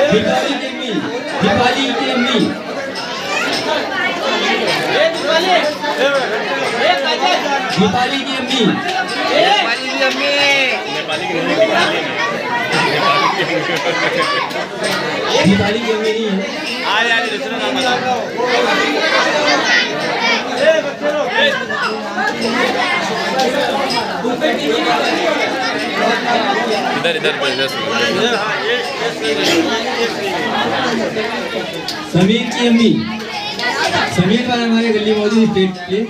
दीपाली की अम्मी, दीपाली की अम्मी, दीपाली की अम्मी, दीपाली की अम्मी नहीं है। इधर इधर समीर की अम्मी, समीर पर हमारे गली मौजूद स्टेट प्लीज।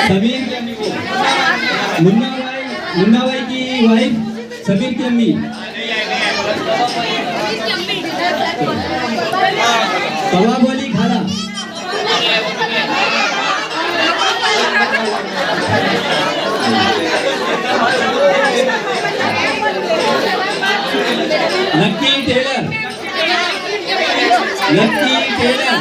समीर की अम्मी को मुन्ना भाई की वाइफ समीर की अम्मी, कबाब वाली खाला, लक्की टेलर, लक्की टेलर,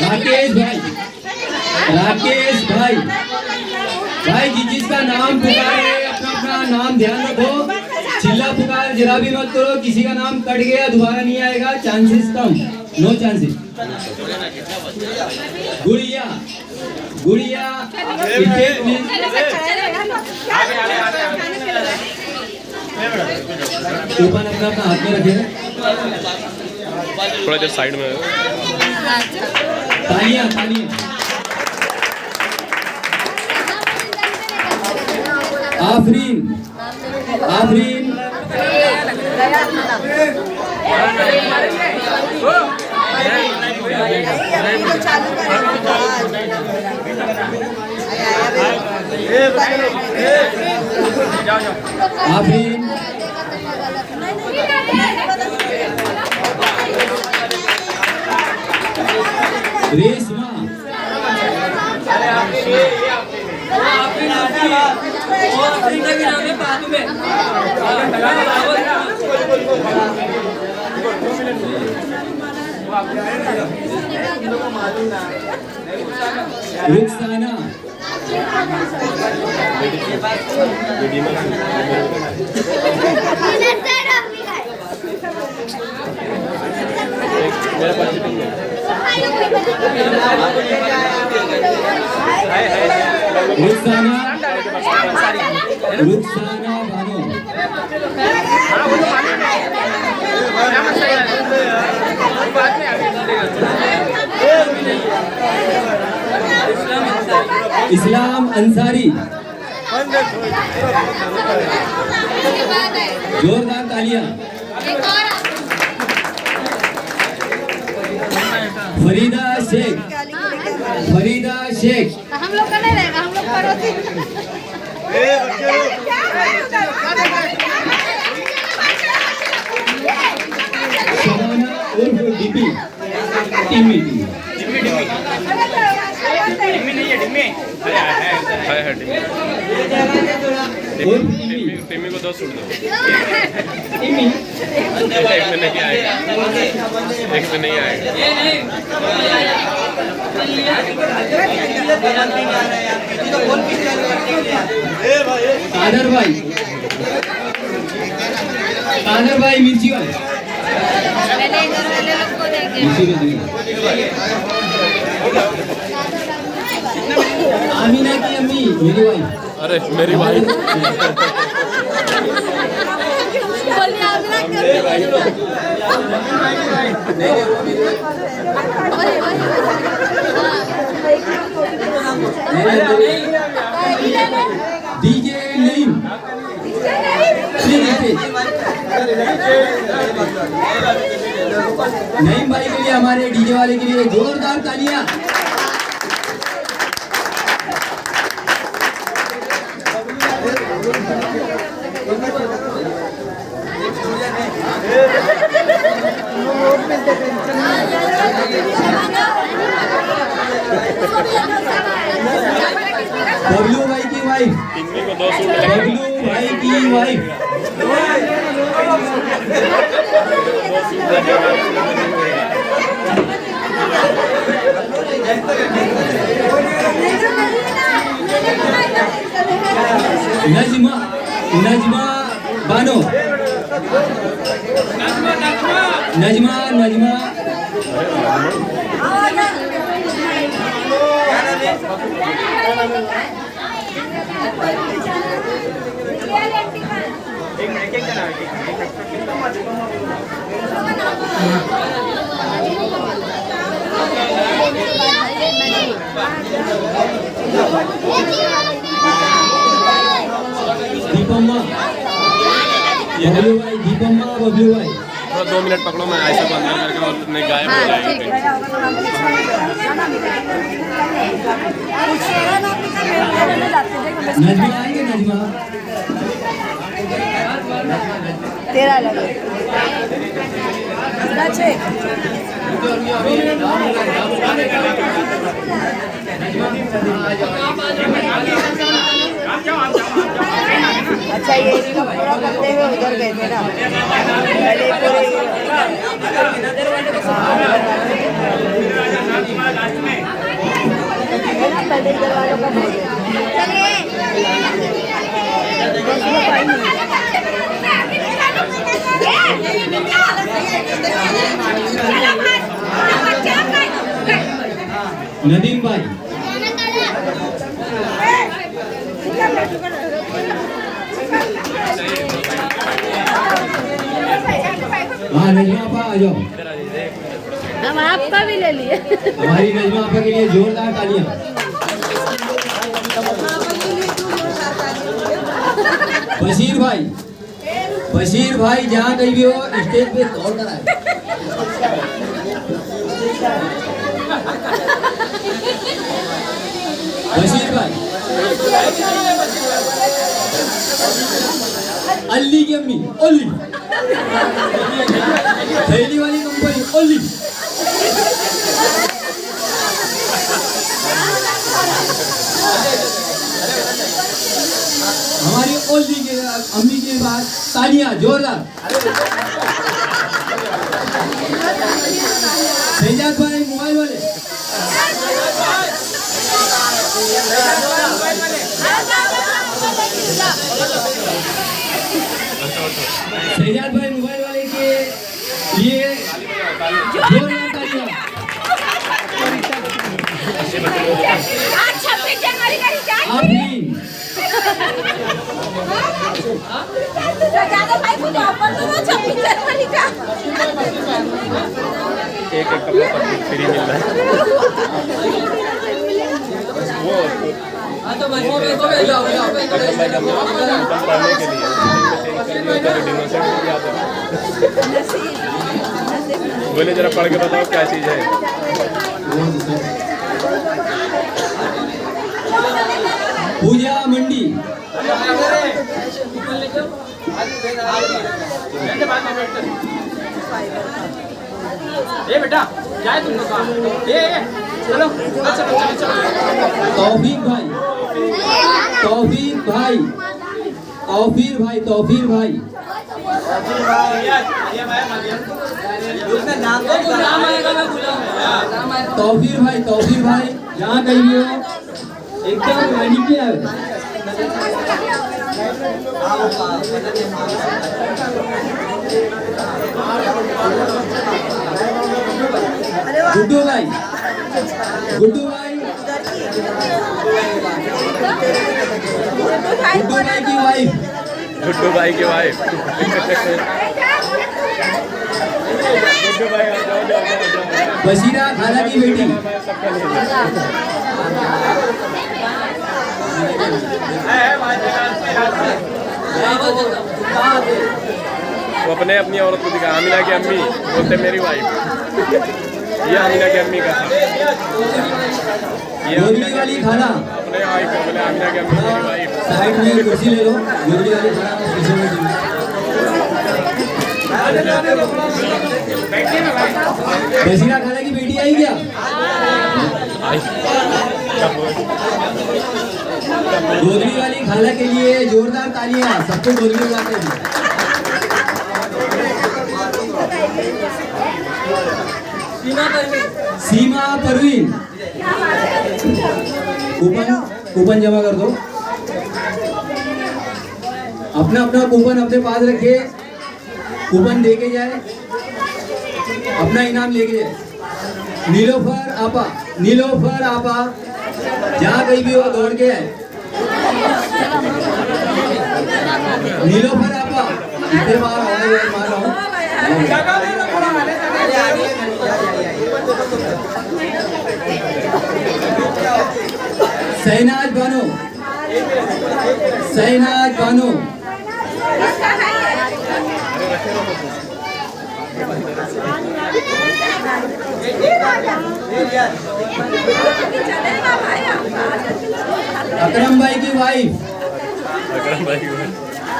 राकेश भाई, राकेश भाई, भाई जिसका नाम पुकारे अपना अपना नाम ध्यान रखो, चिल्ला पुकार जरा भी मत करो, किसी का नाम कट गया दोबारा नहीं आएगा, चांसेस कम, नो चांसेस। गुड़िया, गुड़िया ऊपर अपना अपना हाथ में रखे, थोड़ा देर साइड में। तालियां तालियां। आफरीन, आफरीन, आफरीन, रेशमा, रुखसाना, रुखसाना, रुखसाना बानो, इस्लाम अंसारी, जोरदार तालियां। फरीदा शेख, फरीदा शेख, हम लोग का नहीं रहेगा, हम लोग पड़ोसी। शबाना उर्फ डिमी, टिमी, डिम्मी नहीं है, डिम्मी है डिम्मी। टिम्मी को 2 सूट दो। टिमी एक में नहीं आएगा, एक में नहीं आएगा। कादर भाई, कादर भाई मिर्ची वाले, आमीना की अम्मी मेरी भाई, अरे मेरी भाई डीजे नईम, नईम भाई के लिए, हमारे डीजे वाले के लिए जोरदार तालियां। बबलू भाई की वाइफ, बबलू भाई की वाइफ, नजमा नजमा बानो नजमा नजमा दीपम्मा बबलू भाई दीपम्मा बबलू भाई थोड़ा 2 मिनट पकड़ो, मैं ऐसा को अंदर करके और नहीं गायब हो जाएगा। नजमा आएंगे नजमा तेरा लगे अच्छा ये इसका पूरा करते हुए उधर गए थे ना पहले पूरे पहले इधर वालों का बोल नदीम भाई हाँ नजमा आपा आ जाओ। हम आपका भी ले लिए हमारी नजमा आपा के लिए जोरदार तालियां। बशीर भाई जहाँ कहीं भी हो स्टेज पे दौड़ कर आए। बशीर भाई अल्ली की अम्मी ओली थैली वाली कंपनी ओली हमारी ओली के अम्मी के बाद तालियां जोरदार। सैजाद भाई मोबाइल वाले सैजाद भाई मोबाइल वाले के लिए जोरदार तालियां। आफरीन एक कपड़ा फ्री मिल रहा है वो पढ़ने के लिए बोले जरा पढ़ के बताओ क्या चीज़ है। पूजा मंडी ये बेटा जाए तुम लोग ये चलो तौफीक भाई तौफीर भाई तौफीर भाई जहाँ कहीं भी हो एकदम रेडी किया है। गुड्डू भाई की वाइफ गुड्डू भाई की वाइफ गुड्डू भाई जाओ बशीरा खाला की बेटी वो अपने अपनी औरत को दिखा। आमिना की अम्मी बोलते मेरी वाइफ। ये आमिना की अम्मी का ये गोदड़ी वाली खाना अपने वाइफ को बोले आमिना की अम्मी मेरी वाइफ। साइड में कुर्सी ले लो। गोदड़ी वाली खाना पीछे में बशीरा खाला की बेटी आई क्या? गोदड़ी वाली खाला के लिए जोरदार तालियां। सबको गोदड़ी उड़ाते हैं। सीमा परवीन कूपन जमा कर दो। अपना अपना कूपन अपने पास रखे, कूपन दे के जाए, अपना इनाम लेके जाए। नीलोफर आपा, नीलोफर आपा, जहाँ कहीं भी हो दौड़ के आए। नीलोफर आपा, इतने बार आवाज मार रहा हूँ। शहनाज बानो, शहनाज बानो, अकरम भाई की वाइफ,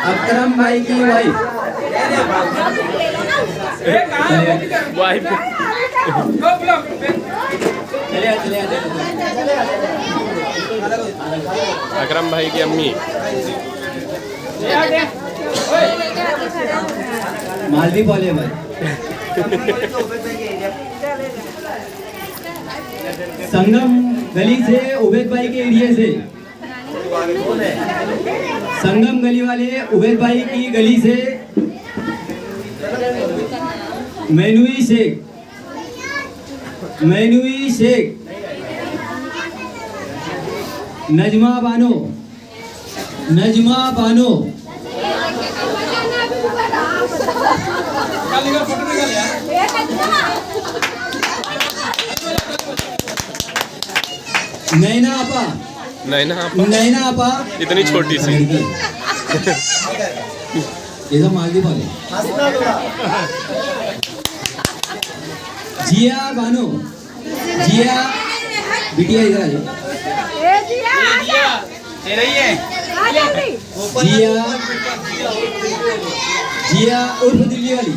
अकरम भाई की वाइफ, वाइफ अकरम भाई की अम्मी। मालवी बोले भाई। संगम गली से उबैद भाई के एरिया से, संगम गली वाले उबैद भाई की गली से मैनुई शेख, मैनुई शेख, नजमा बानो, नजमा बानो, नैना आपा, नैना नैना आपा, इतनी छोटी सी। ये सब मालदी वाले। जिया बानो, जिया बिटिया इधर आ जाओ। जिया, जिया उर्फ दिल्ली वाली।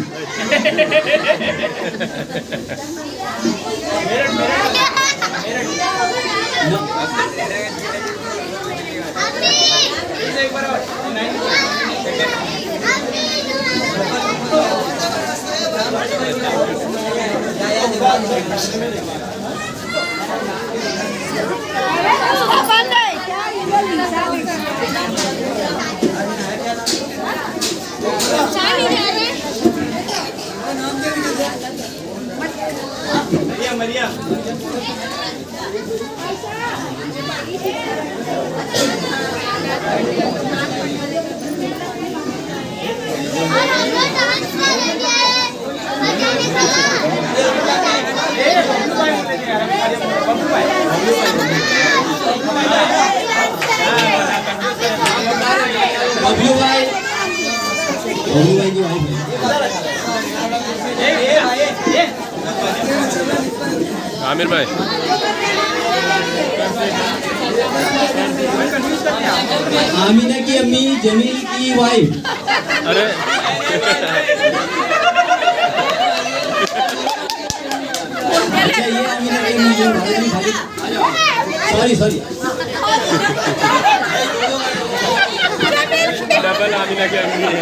बबलू भाई, बबलू भाई की वाइफ है। आमिर भाई, आमिना की अम्मी जमील की वाइफ। अरे अच्छा ये आमिना की अम्मी जो सॉरी सॉरी डबल आमिना की अम्मी है।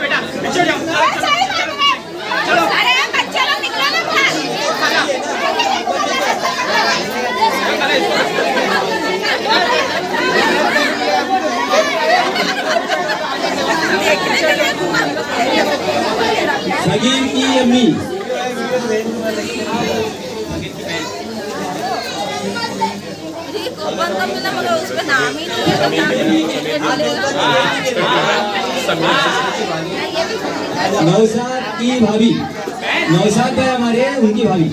बेटा पीछे जाओ। चलो अरे बच्चे लोग निकलो ना सगीर की अम्मी, उसका नाम ही नहीं नौशाद की भाभी, नौशाद भाई हमारे उनकी भाभी।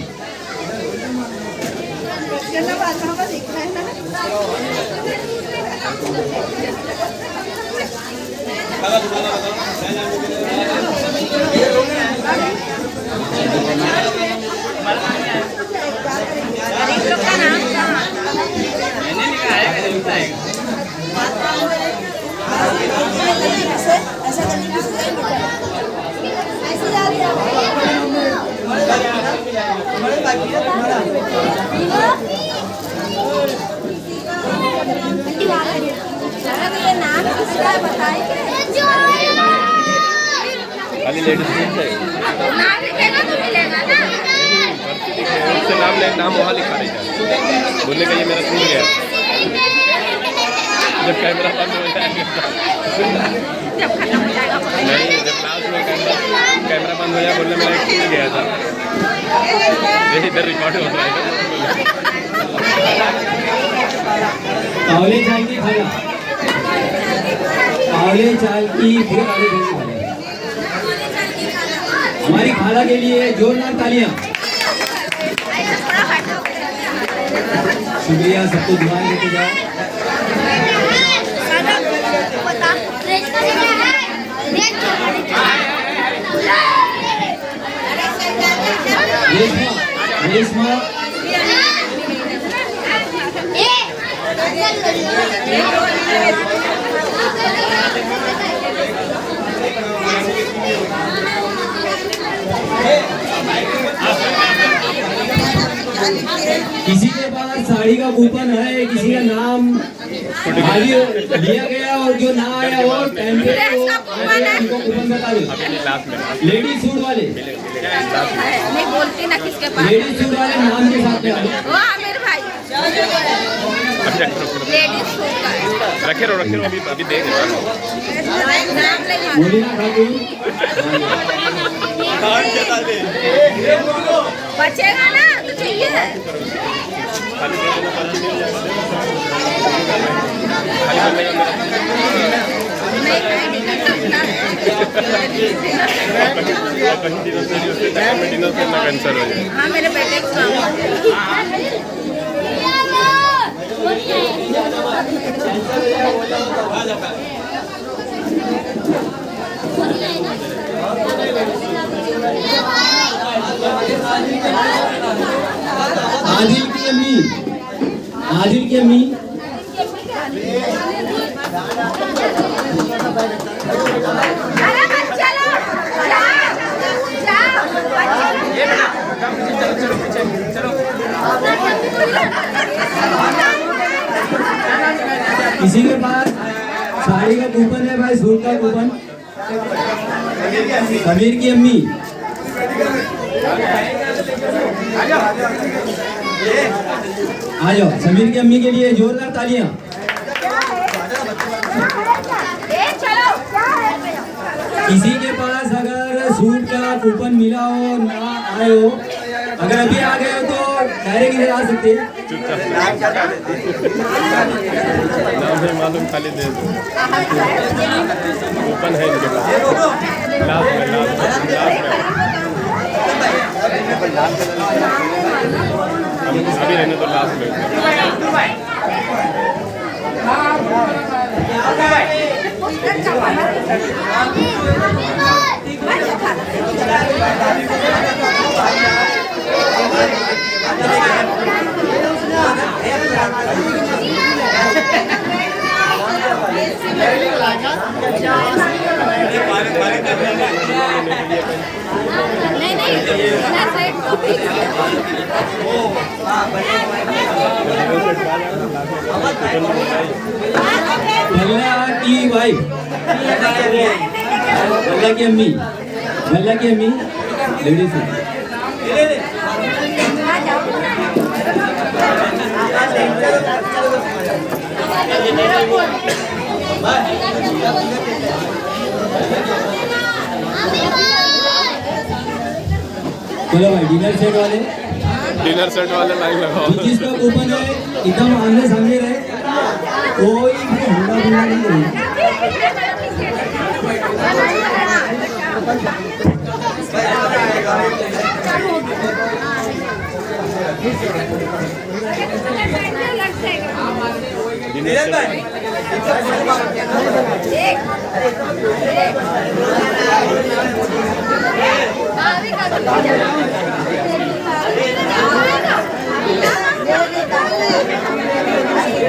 नाम किसका बताइए। खाली लेडीज सूट है। नाम लिखेगा तो मिलेगा ना। उससे नाम वहाँ लिखा रही था, बोलने का ये मेरा छूट गया। जब कैमरा बंद हो जाएगा, जब खत्म हो जाएगा नहीं, जब लास्ट में कैमरा बंद हो जाए, बोलने मेरा एक छूट गया था। ये इधर रिकॉर्ड हो रहा है। आंवले चाय की खाला, आंवले चाय की फिर आगे बढ़ी खाला। हमारी खाला के लिए जोरदार तालियां। शुक्रिया, सबको दुआएं देते जाओ। रेशमा, किसी के पास साड़ी का कूपन है, किसी का नाम खाली लिया गया और जो ना आया वो टाइम पे वो आ गया, उनको कूपन बता दो। लेडीज सूट वाले, नहीं बोलती ना किसके पास। लेडीज सूट वाले नाम के साथ में आ जाओ। वो आमिर भाई लेडीज सूट का रखे रहो अभी देख रहे हो। नाम नहीं मोदिना खातून, बचेगा ना तो चाहिए। कैंसर हो जाए। हाँ मेरे बेटे को आदिल की अम्मी, आदिल की अम्मी, अरे बच्चे किसी के पास साड़ी का कूपन है भाई, सूट का कूपन। समीर की अम्मी, आ जाओ। समीर की अम्मी के लिए जोरदार तालियां। किसी के पास अगर सूट का कूपन मिला हो, ना आए हो, अगर अभी आ गए हो तो डायरेक्ट इधर आ सकते हैं। नाम है मालूम, खाली दे दो। ओपन है इनके पास। लास्ट में अभी रहने तो लास्ट में। भल्ला की वाइफ, भल्ला की अम्मी, भल्ला की अम्मी लेडीज है। चलो भाई, डिनर सेट वाले लाइन लगाओ। जिसका कूपन है एकदम आमने सामने रहे, कोई भी हुंडा बुंडा नहीं करेगा।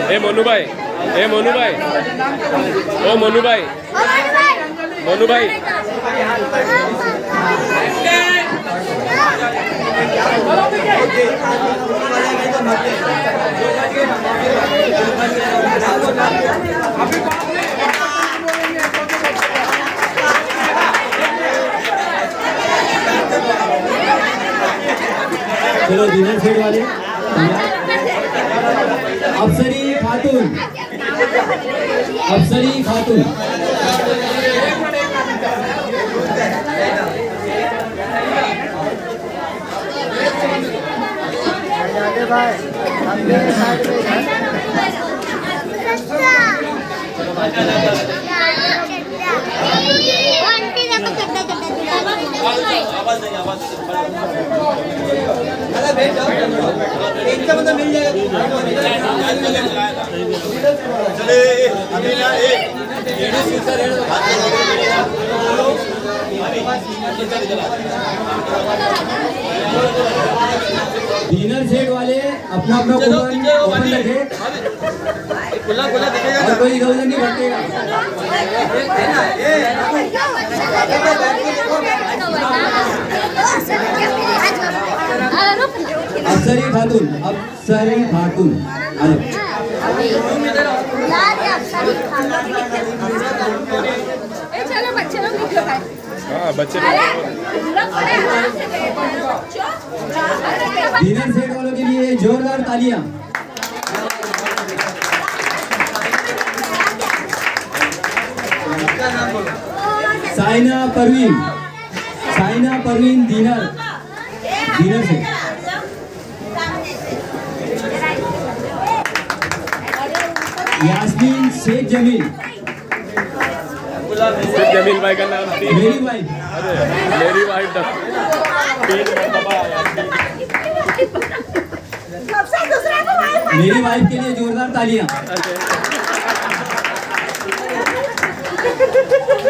ए मोनू भाई, ए मोनू भाई, ओ मोनू भाई, मोनू भाई, चलो डिनर सेट वाले अफसरी खातून, अफसरी खातून। डिनर सेट वाले अपना अपना कूपन ओपन रखे और कोई इधर उधर नहीं भटकेगा। अफसरी खातून, अफसरी खातून। चलो बच्चे लोग निकलो भाई। हाँ बच्चे डिनर सेट वालों के लिए जोरदार तालियां। Saina Parveen, Saina Parveen dinner, dinner set. Yasmeen Sheikh Jameel, Jameel भाई का नाम तीन। मेरी वाइफ, अरे मेरी वाइफ 3 मरतबा आया। मेरी वाइफ के लिए जोरदार तालियां।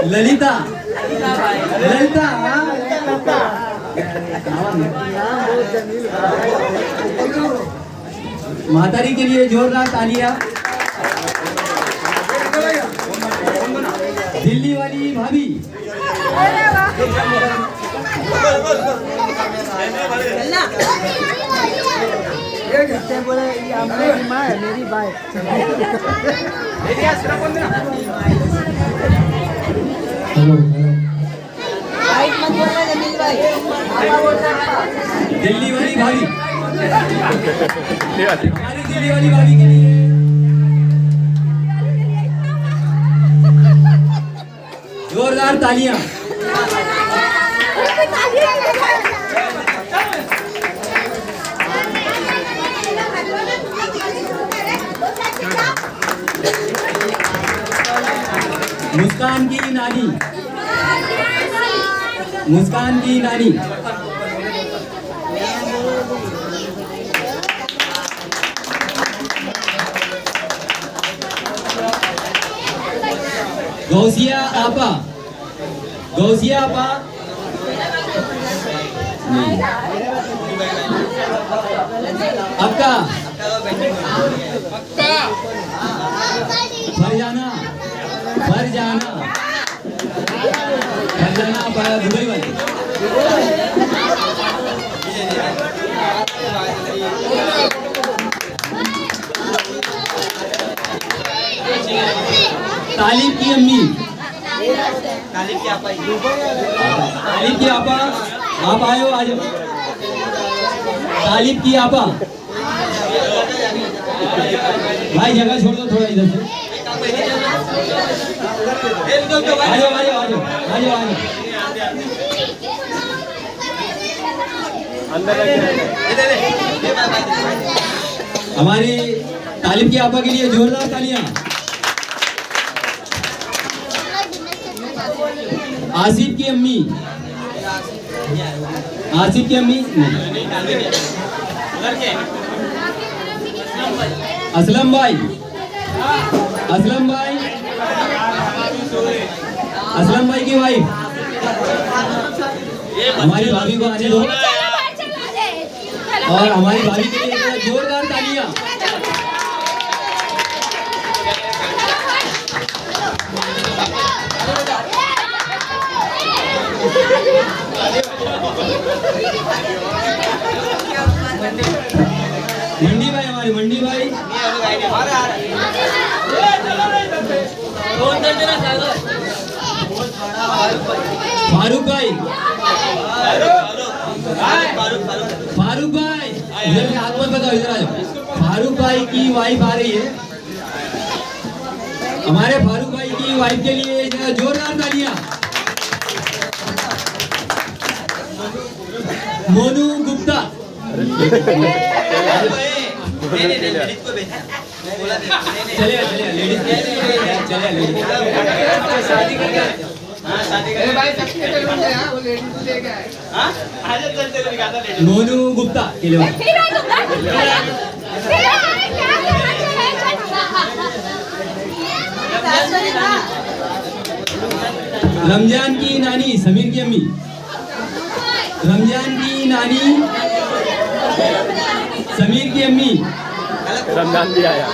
ललिता, ललिता, मातारी के लिए जोरदार तालियां। दिल्ली वाली भाभी, मेरी बात दिल्ली वाली भाभी, ठीक है। हमारी दिल्ली वाली भाभी के लिए जोरदार तालियां। मुस्कान की नानी, मुस्कान की नानी, गौसिया आपा, गौसिया आपा, अक्का, फरजाना, फरजाना, फरजाना आपा दुबई वाली। तालिब की अम्मी, तालिब की आपा, आप आए हो, आज तालिब की आपा। भाई जगह छोड़ दो थोड़ा इधर से। आ जाओ आ जाओ आ जाओ आ जाओ आ जाओ। हमारी तालिब की आपा के लिए जोरदार तालियां। आसिफ की अम्मी, आसिफ की अम्मी, असलम भाई, असलम भाई, असलम भाई की वाइफ। हमारी भाभी को आने दो और हमारी भाभी के लिए जोरदार तालियां। मंडी भाई, हमारी मंडी भाई, फारूक भाई, फारूक भाई, उधर से हाथ मत बताओ, इधर आ जाओ। फारूक भाई की वाइफ आ रही है। हमारे फारूक भाई की वाइफ के लिए जरा जोरदार तालियां। मोनू गुप्ता। चलिए चलिए लेडीज चलिए लेडीज। मोनू गुप्ता के लिए फिर है तुम ना फिर है क्या रमजान की नानी समीर की अम्मी। रमजान की नानी समीर की अम्मी। रमजान भी आया।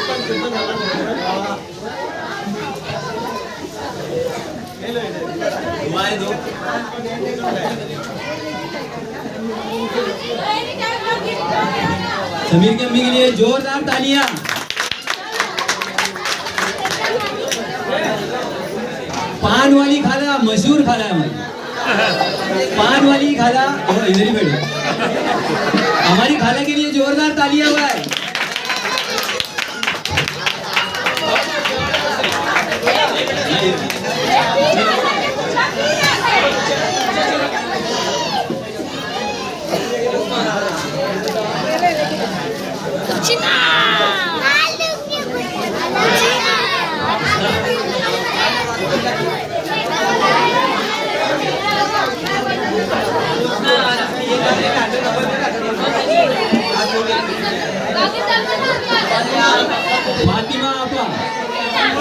समीर की अम्मी के लिए जोरदार तालियां। पान वाली खाला मशहूर खाला है हमारी। पान वाली खाला इधर ही बैठे। हमारी खाला के लिए जोरदार तालियां हुआ है।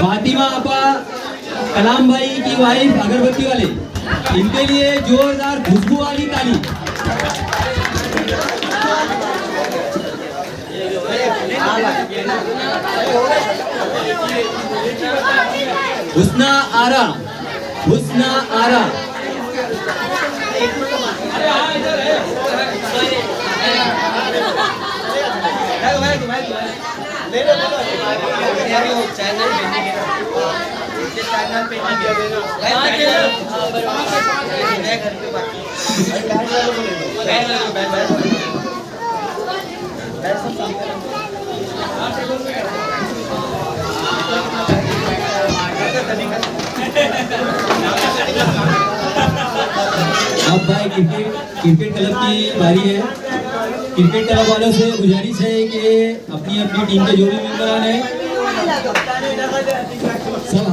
फातिमा आपा कलाम भाई की वाइफ अगरबत्ती वाले, इनके लिए जोरदार खुशबू वाली ताली। हुस्ना आरा, हुस्ना आरा। अब भाई क्रिकेट क्लब की बारी है। क्रिकेट क्लब वालों से गुजारिश है कि अपनी अपनी टीम के जो भी मेंबर हैं सब